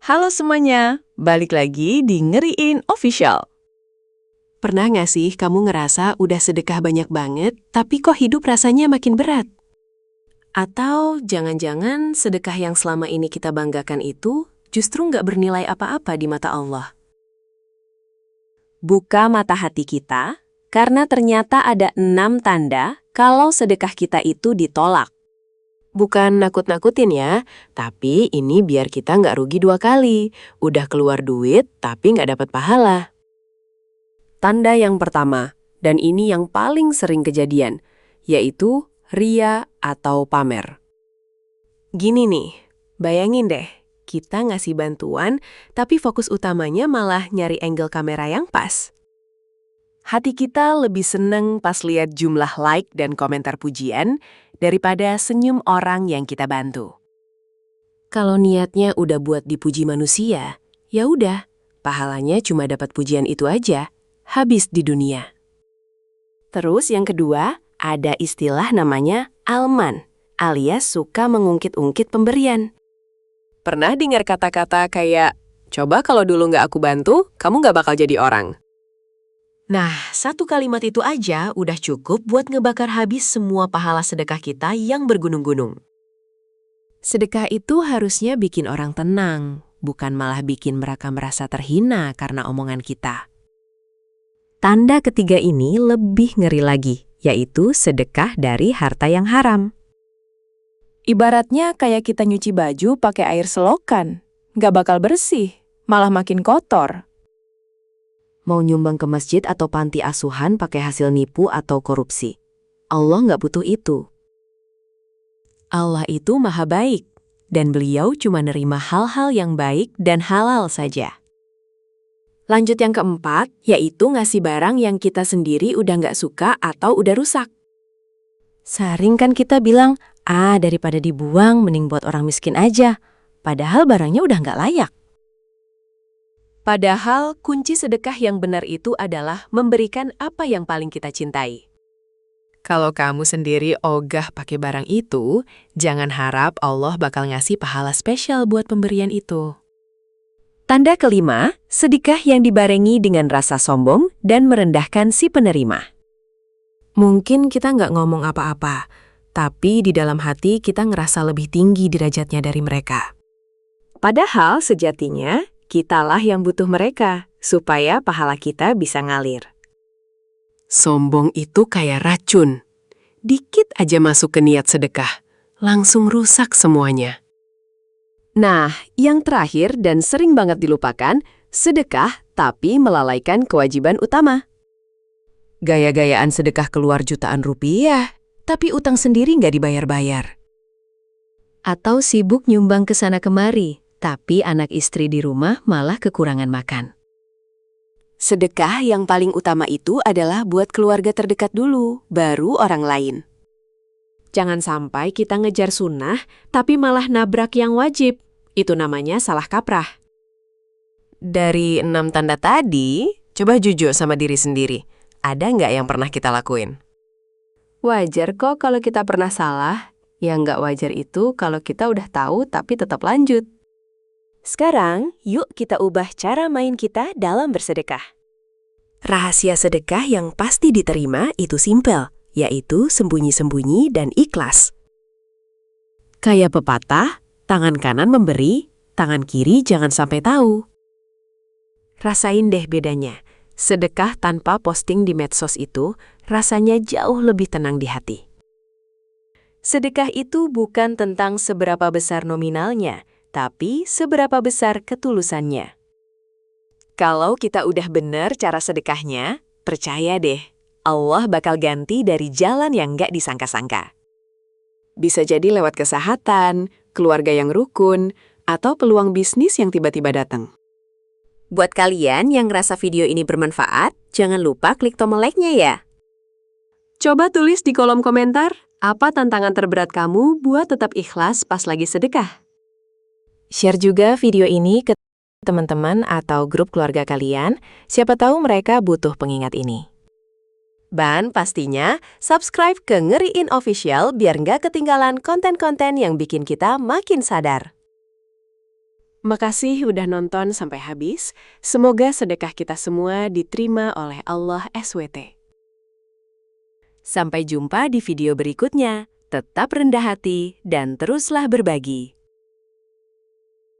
Halo semuanya, balik lagi di Ngeriin Official. Pernah nggak sih kamu ngerasa udah sedekah banyak banget, tapi kok hidup rasanya makin berat? Atau jangan-jangan sedekah yang selama ini kita banggakan itu justru nggak bernilai apa-apa di mata Allah? Buka mata hati kita, karena ternyata ada 6 tanda kalau sedekah kita itu ditolak. Bukan nakut-nakutin ya, tapi ini biar kita nggak rugi 2 kali. Udah keluar duit, tapi nggak dapat pahala. Tanda yang pertama, dan ini yang paling sering kejadian, yaitu ria atau pamer. Gini nih, bayangin deh, kita ngasih bantuan, tapi fokus utamanya malah nyari angle kamera yang pas. Hati kita lebih seneng pas lihat jumlah like dan komentar pujian daripada senyum orang yang kita bantu. Kalau niatnya udah buat dipuji manusia, ya udah, pahalanya cuma dapat pujian itu aja, habis di dunia. Terus yang kedua, ada istilah namanya alman, alias suka mengungkit-ungkit pemberian. Pernah dengar kata-kata kayak, coba kalau dulu nggak aku bantu, kamu nggak bakal jadi orang. Nah, satu kalimat itu aja udah cukup buat ngebakar habis semua pahala sedekah kita yang bergunung-gunung. Sedekah itu harusnya bikin orang tenang, bukan malah bikin mereka merasa terhina karena omongan kita. Tanda ketiga ini lebih ngeri lagi, yaitu sedekah dari harta yang haram. Ibaratnya kayak kita nyuci baju pakai air selokan, nggak bakal bersih, malah makin kotor. Mau nyumbang ke masjid atau panti asuhan pakai hasil nipu atau korupsi. Allah nggak butuh itu. Allah itu maha baik, dan beliau cuma nerima hal-hal yang baik dan halal saja. Lanjut yang keempat, yaitu ngasih barang yang kita sendiri udah nggak suka atau udah rusak. Sering kan kita bilang, daripada dibuang mending buat orang miskin aja. Padahal barangnya udah nggak layak. Padahal kunci sedekah yang benar itu adalah memberikan apa yang paling kita cintai. Kalau kamu sendiri ogah pakai barang itu, jangan harap Allah bakal ngasih pahala spesial buat pemberian itu. Tanda kelima, sedekah yang dibarengi dengan rasa sombong dan merendahkan si penerima. Mungkin kita nggak ngomong apa-apa, tapi di dalam hati kita ngerasa lebih tinggi derajatnya dari mereka. Padahal sejatinya, kitalah yang butuh mereka, supaya pahala kita bisa ngalir. Sombong itu kayak racun. Dikit aja masuk ke niat sedekah, langsung rusak semuanya. Nah, yang terakhir dan sering banget dilupakan, sedekah tapi melalaikan kewajiban utama. Gaya-gayaan sedekah keluar jutaan rupiah, tapi utang sendiri nggak dibayar-bayar. Atau sibuk nyumbang ke sana kemari, tapi anak istri di rumah malah kekurangan makan. Sedekah yang paling utama itu adalah buat keluarga terdekat dulu, baru orang lain. Jangan sampai kita ngejar sunnah, tapi malah nabrak yang wajib. Itu namanya salah kaprah. Dari 6 tanda tadi, coba jujur sama diri sendiri. Ada nggak yang pernah kita lakuin? Wajar kok kalau kita pernah salah. Yang nggak wajar itu kalau kita udah tahu tapi tetap lanjut. Sekarang, yuk kita ubah cara main kita dalam bersedekah. Rahasia sedekah yang pasti diterima itu simpel, yaitu sembunyi-sembunyi dan ikhlas. Kayak pepatah, tangan kanan memberi, tangan kiri jangan sampai tahu. Rasain deh bedanya. Sedekah tanpa posting di medsos itu rasanya jauh lebih tenang di hati. Sedekah itu bukan tentang seberapa besar nominalnya, tapi seberapa besar ketulusannya. Kalau kita udah bener cara sedekahnya, percaya deh, Allah bakal ganti dari jalan yang nggak disangka-sangka. Bisa jadi lewat kesehatan, keluarga yang rukun, atau peluang bisnis yang tiba-tiba datang. Buat kalian yang ngerasa video ini bermanfaat, jangan lupa klik tombol like-nya ya. Coba tulis di kolom komentar, apa tantangan terberat kamu buat tetap ikhlas pas lagi sedekah? Share juga video ini ke teman-teman atau grup keluarga kalian, siapa tahu mereka butuh pengingat ini. Dan pastinya, subscribe ke Ngeriin Official biar nggak ketinggalan konten-konten yang bikin kita makin sadar. Makasih udah nonton sampai habis. Semoga sedekah kita semua diterima oleh Allah SWT. Sampai jumpa di video berikutnya. Tetap rendah hati dan teruslah berbagi.